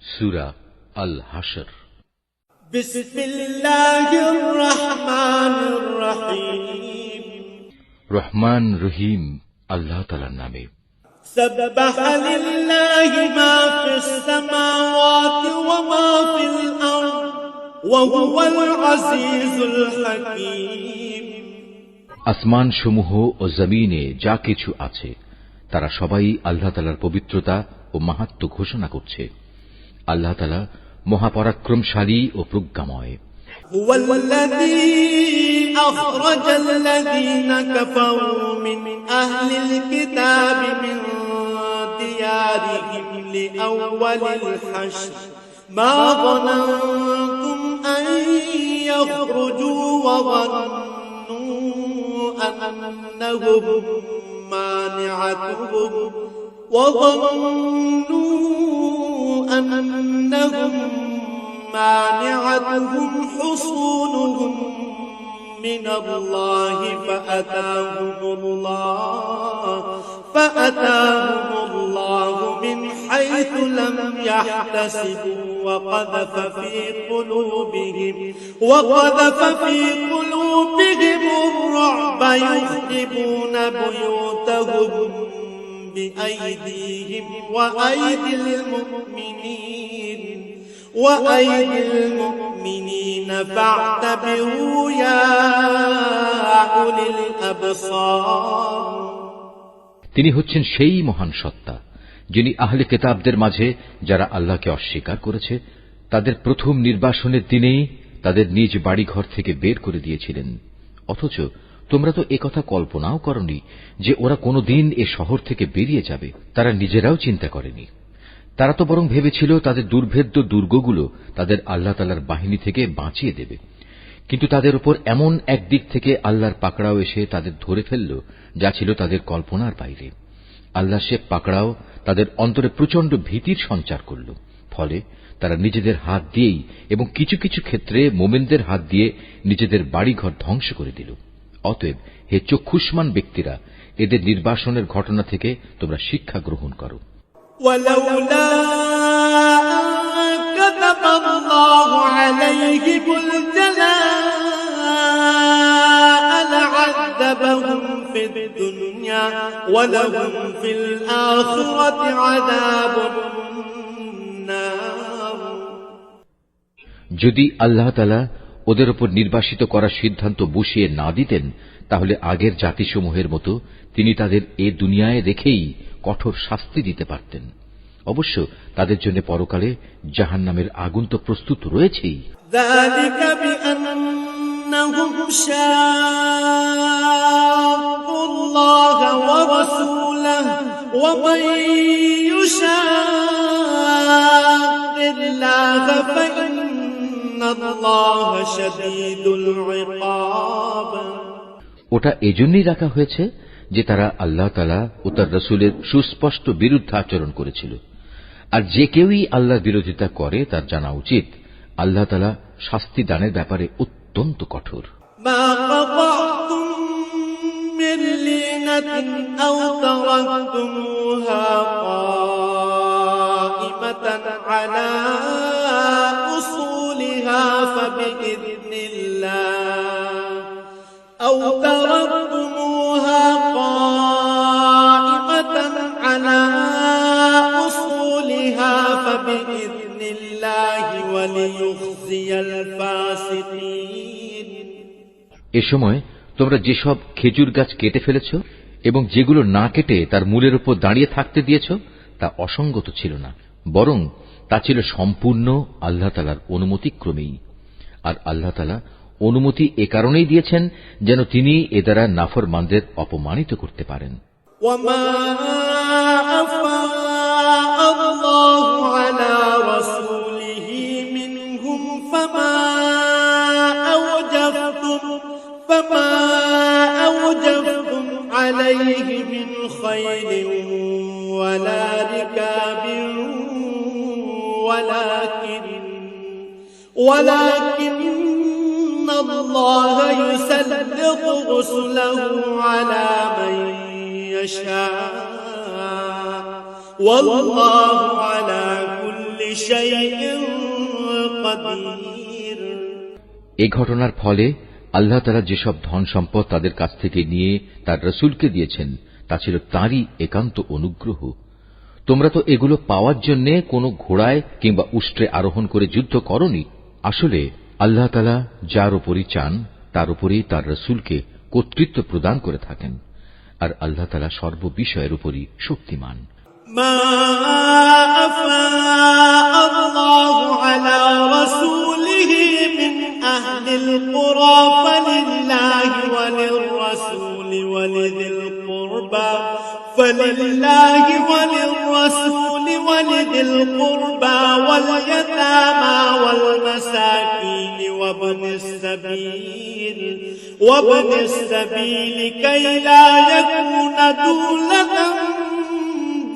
সূরা আল হাশর। বিসমিল্লাহির রহমানির রহিম। রহমান রহিম আল্লাহ তাআলার নামে। সাব্বাহা লিল্লাহি মা ফিস সামাওয়াতি ওয়া মা ফিল আরদ ওয়া হুয়াল আজিজুল হাকীম। আসমান সমূহ ও জমিনে যা কিছু আছে তারা সবাই আল্লাহ তাআলার পবিত্রতা ও মাহাত্ম্য ঘোষণা করছে। আল্লাহ তাআলা মহাপরাক্রমশালী ও প্রজ্ঞাময়। হুয়াল্লাযী আখরাজাল্লাযীনা কাফারু মিন আহলিল কিতাবি মিন দিয়ারিহিম লিআউওয়ালিল হাশর মা যানানতুম আন ইয়াখরুজু ওয়া যান্নু আন্নাহুম মানি'atuhum أنهم مانعتهم حصونهم من الله فأتاهم الله من حيث لم يحتسبوا وقذف في قلوبهم الرعب يخربون بيوتهم بأيديهم وأيدي المؤمنين فاعتبروا يا أولي الأبصار। তিনি হচ্ছেন সেই মহান সত্তা যিনি আহলে কিতাবদের মাঝে যারা আল্লাহকে অস্বীকার করেছে তাদের প্রথম নির্বাসনের দিনেই তাদের নিজ বাড়িঘর থেকে বের করে দিয়েছিলেন। অথচ তোমরা তো একথা কল্পনাও করনি যে ওরা কোনোদিন এ শহর থেকে বেরিয়ে যাবে। তারা নিজেরাও চিন্তা করেনি। তারা তো বরং ভেবেছিল তাদের দুর্ভেদ্য দুর্গগুলো তাদের আল্লাহ তাআলার বাহিনী থেকে বাঁচিয়ে দেবে। কিন্তু তাদের উপর এমন একদিক থেকে আল্লাহর পাকড়াও এসে তাদের ধরে ফেলল যা ছিল তাদের কল্পনার বাইরে। আল্লাহ সে পাকড়াও তাদের অন্তরে প্রচন্ড ভীতির সঞ্চার করল। ফলে তারা নিজেদের হাত দিয়েই এবং কিছু কিছু ক্ষেত্রে মোমেনদের হাত দিয়ে নিজেদের বাড়িঘর ধ্বংস করে দিল। অতএব হে চক্ষুষ্মান ব্যক্তিরা, এদের নির্বাসনের ঘটনা থেকে তোমরা শিক্ষা গ্রহণ করো। ولولا كتب الله عليهم الجلاء لعذبهم في الدنيا ولهم في الآخرة عذاب النار। যদি আল্লাহ তাআলা ওদের উপর নির্বাসিত করার সিদ্ধান্ত বসিয়ে না দিতেন তাহলে আগের জাতিসমূহের মতো তিনি তাদের এ দুনিয়ায় রেখেই কঠোর শাস্তি দিতে পারতেন। অবশ্য তাদের জন্য পরকালে জাহান্নামের আগুন তো প্রস্তুত রয়েছেই। যালিকা বিআন্নাহুম শাক্কুল্লাহ ওয়া রাসূলাহু ওয়া মান ইউশাক্কিল্লাহ ফাইন্নাল্লাহা শাদীদুল ইকাব। ওটা এজন্যই রাখা হয়েছে যে তারা আল্লাহ তাআলা ও তার রাসূলের সুস্পষ্ট বিরুদ্ধাচরণ করেছিল। আর যে কেউই আল্লাহর বিরোধিতা করে তার জানা উচিত আল্লাহ তাআলা শাস্তি দানের ব্যাপারে অত্যন্ত কঠোর। মা কাতাতুম মিন লিনাতিন আও তারাকতুমুহা কাইমাতান আলা উসুলিহা ফাবিইذنিল্লাহ আও তারাকতুমুহা কাইমাতান আলা উসুলিহা ফাবিইذنিল্লাহি ওয়া লিইখজিয়াল ফাসিকিন। এ সময় তোমরা যেসব খেজুর গাছ কেটে ফেলেছ এবং যেগুলো না কেটে তার মূলের উপর দাঁড়িয়ে থাকতে দিয়েছ তা অসঙ্গত ছিল না, বরং তা ছিল সম্পূর্ণ আল্লাহ তাআলার অনুমতিক্রমেই। আর আল্লাহ তাআলা অনুমতি এ কারণেই দিয়েছেন যেন তিনি এ দ্বারা নাফরমানদের অপমানিত করতে পারেন। ওয়ামা আল্লাহু আলা রাসূলিহি মিনহুম ফামা আওজাফতুম আলাইহি মিন খায়রিন ওয়ালা রিকাবিন ওয়ালাকিন্না আল্লাহা ইউসাল্লিতু রুসুলাহু আলা মান ইয়াশা ওয়াল্লাহু আলা কুল্লি شيء قدير এই ঘটনার ফলে আল্লাহ তাআলা যেসব ধন সম্পদ তাদের কাছ থেকে নিয়ে তার রাসূলকে দিয়েছেন তা ছিল তাঁরই একান্ত অনুগ্রহ। তোমরা তো এগুলো পাওয়ার জন্য কোনো ঘোড়ায় কিংবা উষ্ট্রে আরোহণ করে যুদ্ধ করনি। আসলে আল্লাহ তাআলা যার উপরই চান তার উপরেই তার রাসূলকে কর্তৃত্ব প্রদান করে থাকেন, আর আল্লাহ তাআলা সর্ববিষয়ের উপরই শক্তিমান। ما أفاء الله على رسوله من أهل القرى فلله وللرسول ولذي القربى واليتامى والمساكين وابن السبيل كي لا يكون دولة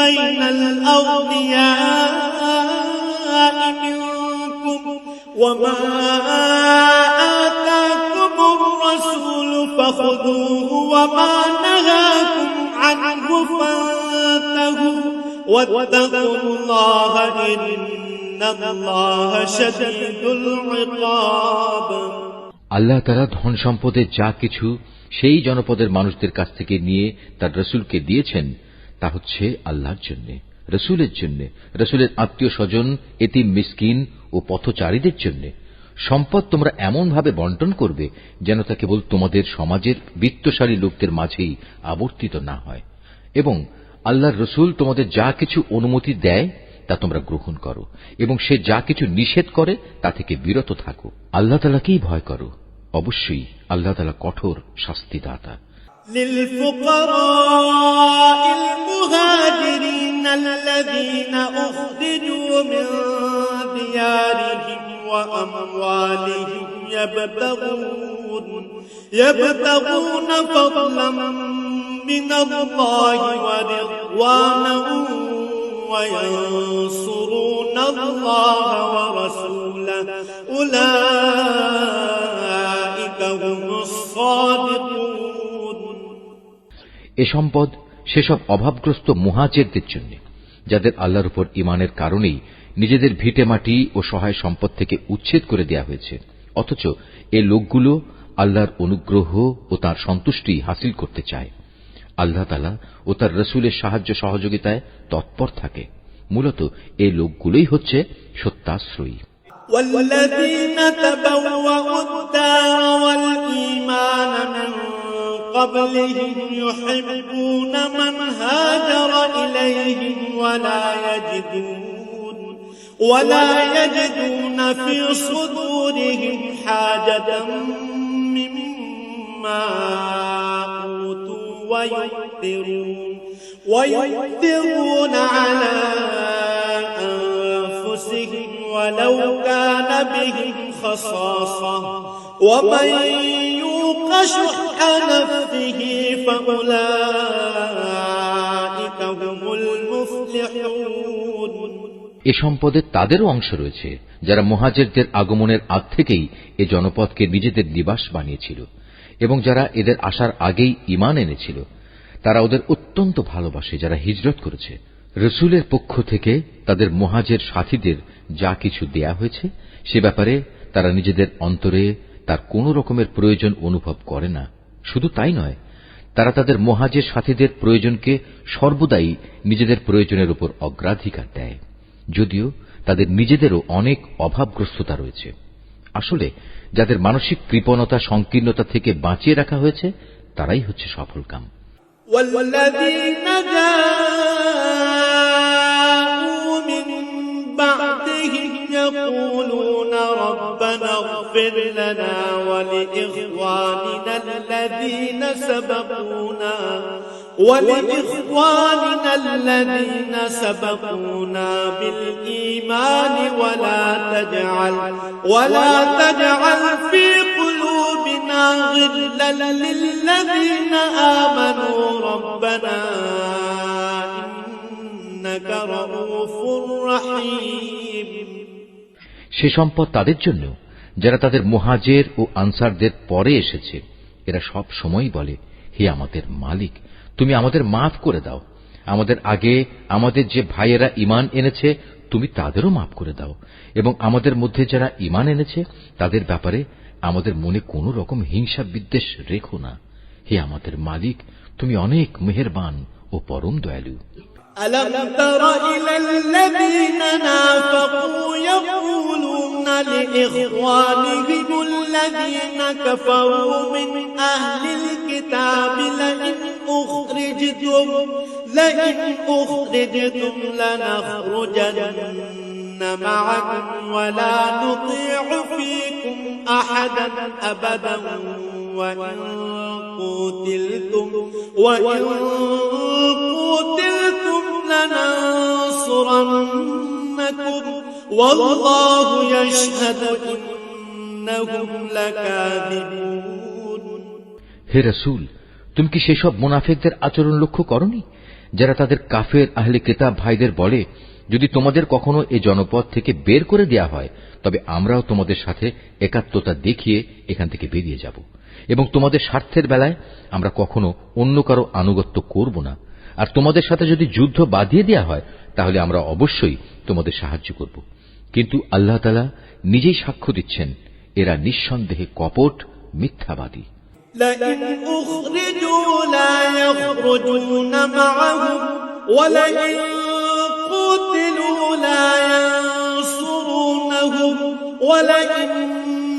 بين الأغنياء منكم وما آتاكم الرسول فخذوه وما نهاكم عنه فانتهوا واتقوا الله إن الله شديد العقاب। আল্লাহ তাআলা ধন সম্পদের যা কিছু সেই জনপদের মানুষদের কাছ থেকে নিয়ে তার রাসূলকে দিয়েছেন তা হচ্ছে আল্লাহর জন্য, রাসূলের জন্য, রাসূলের আত্মীয় স্বজন, এতিম মিসকিন ও পথচারীদের জন্য। সম্পদ তোমরা এমন ভাবে বন্টন করবে যেন তা কেবল তোমাদের সমাজের বিত্তশালী লোকদের মাঝেই আবর্তিত না হয়, এবং আল্লাহর রাসূল তোমাদের যা কিছু অনুমতি দেয় তা তোমরা গ্রহণ করো, এবং সে যা কিছু নিষেধ করে তা থেকে বিরত থাকো। আল্লাহ তাআলাকেই ভয় করো, অবশ্যই আল্লাহ তাআলা কঠোর শাস্তিদাতা। للفقراء المهاجرين الذين أخرجوا من ديارهم وأموالهم يبتغون فضلا من الله ورضوانا وينصرون الله ورسوله أولئك هم الصادقون। এ সম্পদ সেসব অভাবগ্রস্ত মুহাজিরদের জন্য যাদের আল্লাহর উপর ঈমানের কারণেই নিজেদের ভিটেমাটি ও সহায় সম্পদ থেকে উচ্ছেদ করে দেয়া হয়েছে, অথচ এ লোকগুলো আল্লাহর অনুগ্রহ ও তাঁর সন্তুষ্টি হাসিল করতে চায়। আল্লাহ তাআলা ও তার রাসূলের সাহায্য সহযোগিতায় তৎপর থাকে। মূলত এই লোকগুলোই হচ্ছে সত্যাশ্রয়ী। والذين تبوأوا الدار والإيمان من قبلهم يحبون من هاجر إليهم ولا يجدون في صدورهم حاجة مما أوتوا ويؤثرون على أنفسهم ولو كان بهم خصاصة ومن يوق شح نفسه فأولئك هم المفلحون। এ সম্পদে তাদেরও অংশ রয়েছে যারা মুহাজিরদের আগমনের আগ থেকেই এ জনপদকে নিজেদের নিবাস বানিয়েছিল, এবং যারা এদের আসার আগেই ঈমান এনেছিল। তারা ওদের অত্যন্ত ভালোবাসে যারা হিজরত করেছে। রাসূলের পক্ষ থেকে তাদের মুহাজির সাথীদের যা কিছু দেয়া হয়েছে সে ব্যাপারে তারা নিজেদের অন্তরে তার কোন রকমের প্রয়োজন অনুভব করে না। শুধু তাই নয়, তারা তাদের মুহাজির সাথীদের প্রয়োজনকে সর্বদাই নিজেদের প্রয়োজনের উপর অগ্রাধিকার দেয়, যদিও তাদের নিজেদেরও অনেক অভাবগ্রস্ততা রয়েছে। আসলে যাদের মানসিক কৃপণতা সংকীর্ণতা থেকে বাঁচিয়ে রাখা হয়েছে তারাই হচ্ছে সফলকাম। والذين جاءوا من بعدهم يقولون ربنا اغفر لنا ولإخواننا الذين سبقونا بالإيمان ولا تجعل في قلوبنا غلا للذين آمنوا ربنا إنك رؤوف رحيم। সে সম্পদ তাদের জন্য যারা তাদের মুহাজির ও আনসারদের পরে এসেছে। এরা সব সময় বলে, হে আমাদের মালিক, তুমি আমাদের মাফ করে দাও। আমাদের আগে আমাদের যে ভাইয়েরা ঈমান এনেছে তুমি তাদেরও মাফ করে দাও এবং আমাদের মধ্যে যারা ঈমান এনেছে তাদের ব্যাপারে আমাদের মনে কোনো রকম হিংসা বিদ্বেষ রেখো না। হে আমাদের মালিক, তুমি অনেক মেহেরবান ও পরম দয়ালু। ألم تر إلى الذين نافقوا يقولون لإخوانهم الذين كفروا من أهل الكتاب لئن أخرجتم لنخرجن معكم ولا نطيع فيكم أحدا أبدا وإن قتلتم لننصرنكم والله يشهد إنهم لكاذبون। হে রাসূল, তুমি কি সেসব মুনাফিকদের আচরণ লক্ষ্য করনি যারা তাদের কাফের আহলে কিতাব ভাইদের বলে, যদি তোমাদের কখনো এ জনপদ থেকে বের করে দেয়া হয় তবে আমরাও তোমাদের সাথে একাত্মতা দেখিয়ে এখান থেকে বেরিয়ে যাব এবং তোমাদের স্বার্থের বেলায় আমরা কখনো অন্য কারো আনুগত্য করব না, আর তোমাদের সাথে যদি যুদ্ধ বাঁধিয়ে দেয়া হয় তাহলে আমরা অবশ্যই তোমাদের সাহায্য করব। কিন্তু আল্লাহ তাআলা নিজেই সাক্ষ্য দিচ্ছেন, এরা নিঃসন্দেহে কপট মিথ্যাবাদী। لئن أخرجوا لا يخرجون معهم ولئن قتلوا لا ينصرونهم ولئن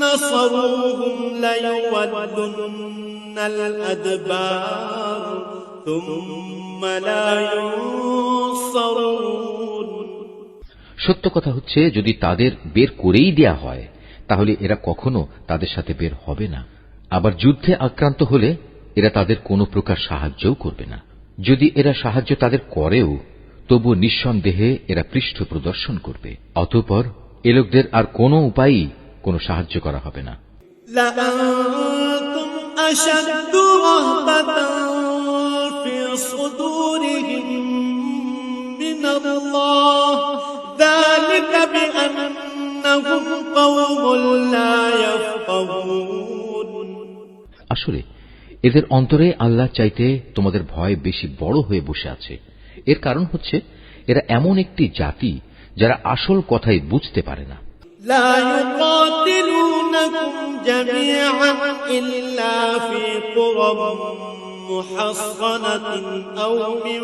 نصروهم ليولن الأدبار ثم لا ينصرون। সত্য কথা হচ্ছে, যদি তাদের বের করেই দেয়া হয় তাহলে এরা কখনো তাদের সাথে বের হবে না, আবার যুদ্ধে আক্রান্ত হলে এরা তাদের কোনো প্রকার সাহায্যও করবে না। যদি এরা সাহায্য তাদের করেও তবু নিঃসন্দেহে এরা পৃষ্ঠ প্রদর্শন করবে। অতঃপর এ লোকদের আর কোনো উপায়ই কোনো সাহায্য করা হবে না। لأنتم أشد رهبة في صدورهم من الله ذلك بأنهم قوم لا يفقهون। আসলে এদের অন্তরে আল্লাহ চাইতে তোমাদের ভয় বেশি বড় হয়ে বসে আছে। এর কারণ হচ্ছে এরা এমন একটি জাতি যারা আসল কথাই বুঝতে পারে না। لا يقاتلونكم جميعا إلا في قرى محصنة أو من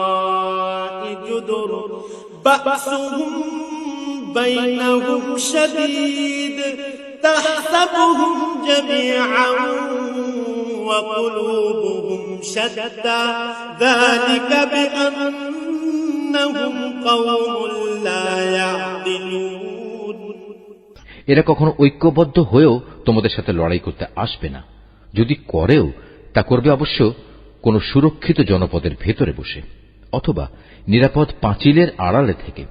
وراء جدر بأسهم بينهم شديد تحسبهم جميعا وقلوبهم شتى ذلك بأنهم قوم لا يعقلون। এরা কখনো ঐক্যবদ্ধ হয়েও তোমাদের সাথে লড়াই করতে আসবে না, যদি করেও তা করবে অবশ্য কোন সুরক্ষিত জনপদের ভেতরে বসে অথবা নিরাপদ পাঁচিলের আড়ালে থেকে।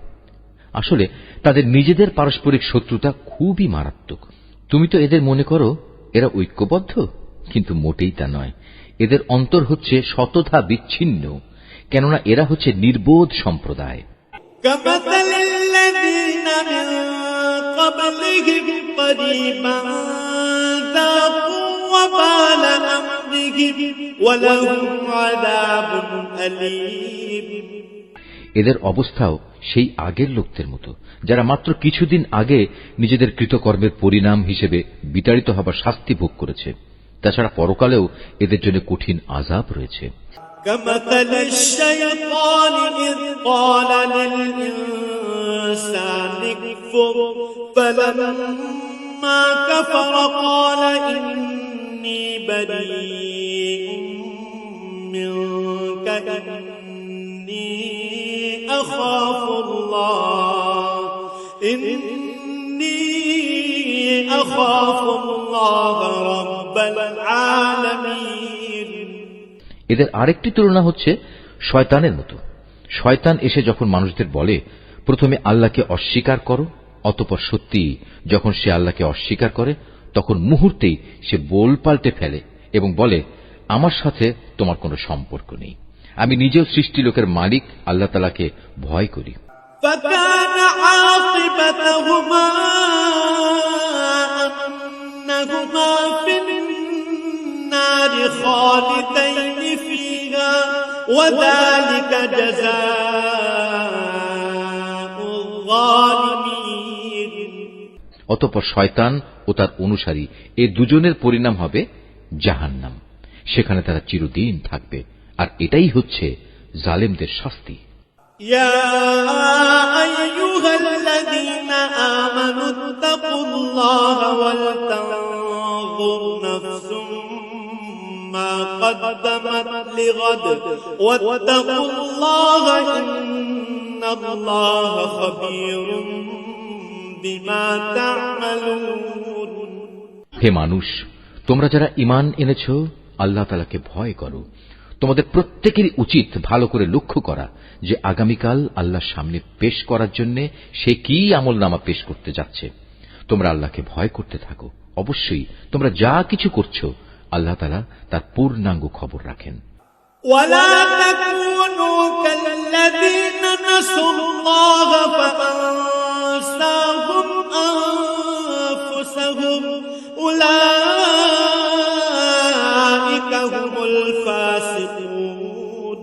আসলে তাদের নিজেদের পারস্পরিক শত্রুতা খুবই মারাত্মক। তুমি তো এদের মনে করো এরা ঐক্যবদ্ধ, কিন্তু মোটেই তা নয়। এদের অন্তর হচ্ছে শতথা বিচ্ছিন্ন, কেননা এরা হচ্ছে নির্বোধ সম্প্রদায়। كمثل الذين من قبلهم قريبا ذاقوا وبال أمرهم ولهم عذاب أليم। এদের অবস্থাও সেই আগের লোকদের মতো, যারা মাত্র কিছুদিন আগে নিজেদের কৃতকর্মের পরিণাম হিসেবে বিতাড়িত হবার শাস্তি ভোগ করেছে। তাছাড়া পরকালেও এদের জন্য কঠিন আযাব রয়েছে। كمثل الشيطان إذ قال للإنسان اكفر فلما كفر قال إني بريء منك إني أخاف الله رب العالمين। এদের আরেকটি তুলনা হচ্ছে শয়তানের মতো। শয়তান এসে যখন মানুষদের বলে, প্রথমে আল্লাহকে অস্বীকার করো, অতঃপর সত্যি যখন সে আল্লাহকে অস্বীকার করে তখন মুহূর্তেই সে বোল পাল্টে ফেলে এবং বলে, আমার সাথে তোমার কোনো সম্পর্ক নেই, আমি নিজেও সৃষ্টি লোকের মালিক আল্লাহ তাআলাকে ভয় করি। فكان عاقبتهما أنهما في النار خالدين فيها وذلك جزاء অতঃপর শয়তান ও তার অনুসারী এ দুজনের পরিণাম হবে জাহান্নাম। সেখানে তারা চিরদিন থাকবে, আর এটাই হচ্ছে জালেমদের শাস্তি। يا أيها الذين آمنوا اتقوا الله ولتنظر نفس ما قدمت لغد واتقوا الله إن الله خبير بما تعملون। হে মানুষ, তোমরা যারা ঈমান এনেছ, আল্লাহ তাআলাকে ভয় করো। তোমাদের প্রত্যেকেরই উচিত ভালো করে লক্ষ্য করা যে আগামীকাল আল্লাহর সামনে পেশ করার জন্য সে কি আমলনামা পেশ করতে যাচ্ছে। তোমরা আল্লাহকে ভয় করতে থাকো। অবশ্যই তোমরা যা কিছু করছো আল্লাহ তাআলা তার পূর্ণাঙ্গ খবর রাখেন। ولا تكونوا كالذين نسوا الله فأنساهم أنفسهم أولئك هم الفاسقون।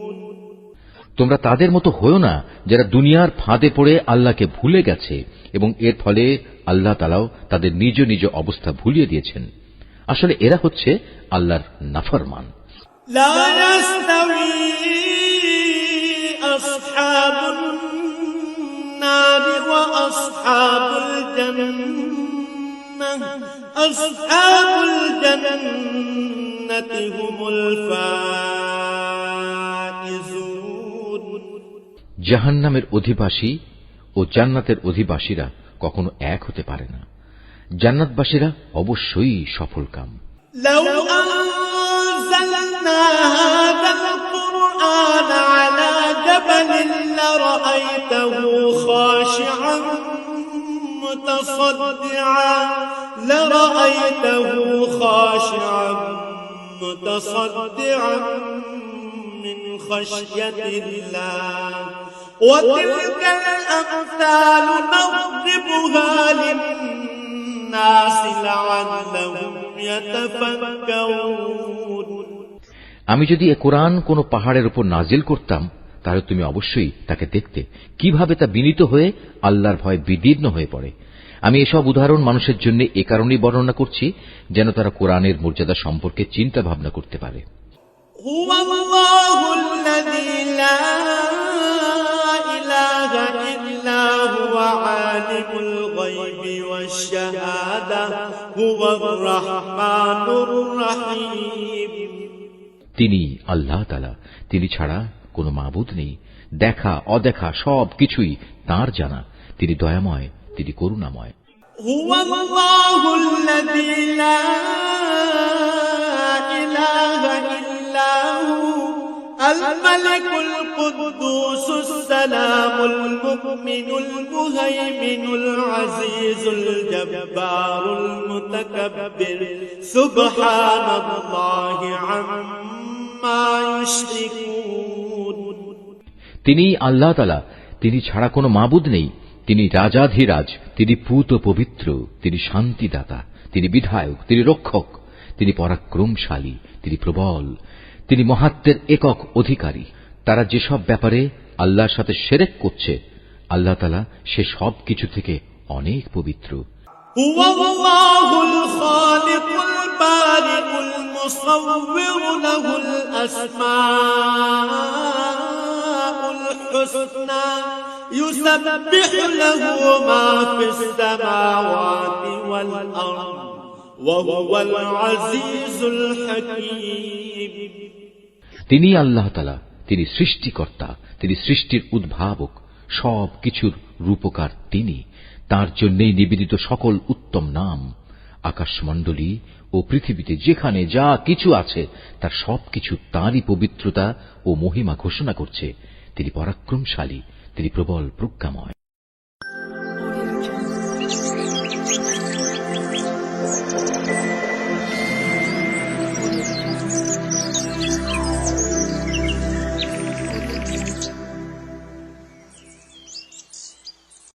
তোমরা তাদের মতো হয়ো না যারা দুনিয়ার ফাঁদে পড়ে আল্লাহকে ভুলে গেছে এবং এর ফলে আল্লাহ তাআলাও তাদের নিজ নিজ অবস্থা ভুলিয়ে দিয়েছেন। আসলে এরা হচ্ছে আল্লাহর নাফরমান। لا يستوي أصحاب النار وأصحاب الجنة أصحاب الجنة هم الفائزون। জাহান্নামের অধিবাসী ও জান্নাতের অধিবাসীরা কখনো এক হতে পারে না। জান্নাতবাসীরা অবশ্যই সফলকাম। لو أنزلنا هذا القرآن على جبل لرأيته خاشعا متصدعا من خشية الله وتلك الأمثال نضربها للناس لعلهم يتفكرون। আমি যদি এ কোরআন কোন পাহাড়ের উপর নাজিল করতাম তাহলে তুমি অবশ্যই তাকে দেখতে কিভাবে তা বিনীত হয়ে আল্লাহর ভয়ে বিদীর্ণ হয়ে পড়ে। আমি এসব উদাহরণ মানুষের জন্য এ কারণেই বর্ণনা করছি যেন তারা কোরআনের মর্যাদা সম্পর্কে চিন্তা ভাবনা করতে পারে। هو الله الذي لا إله إلا هو عالم الغيب والشهادة هو الرحمن الرحيم। তিনি আল্লাহ তাআলা, তিনি ছাড়া কোনো মাবুদ নেই। দেখা অদেখা সব কিছুই তাঁর জানা। তিনি দয়াময়, তিনি করুণাময়। هو الله الذي لا إله إلا هو الملك القدوس السلام المؤمن المهيمن العزيز الجبار المتكبر سبحان الله عما يشركون। তিনি আল্লাহ তাআলা, তিনি ছাড়া কোনো মাবুদ নেই। তিনি রাজাধিরাজ, তিনি পূত পবিত্র, তিনি শান্তিদাতা, তিনি বিধায়ক, তিনি রক্ষক, তিনি পরাক্রমশালী, তিনি প্রবল, তিনি মহাত্মের একক অধিকারী। তারা যেসব ব্যাপারে আল্লাহর সাথে শিরক করছে আল্লাহ তাআলা সে সব কিছু থেকে অনেক পবিত্র। هو الله الخالق البارئ المصور له الأسماء الحسنى يسبح له ما في السماوات والأرض وهو العزيز الحكيم। তিনি আল্লাহ তাআলা, তিনি সৃষ্টিকর্তা, তিনি সৃষ্টির উদ্ভাবক, সব কিছুর রূপকার তিনি। তাঁর জন্যই নিবেদিত সকল উত্তম নাম। আকাশমণ্ডলী ও পৃথিবীতে যেখানে যা কিছু আছে তার সবকিছু তাঁরই পবিত্রতা ও মহিমা ঘোষণা করছে। তিনি পরাক্রমশালী, তিনি প্রবল প্রজ্ঞাময়।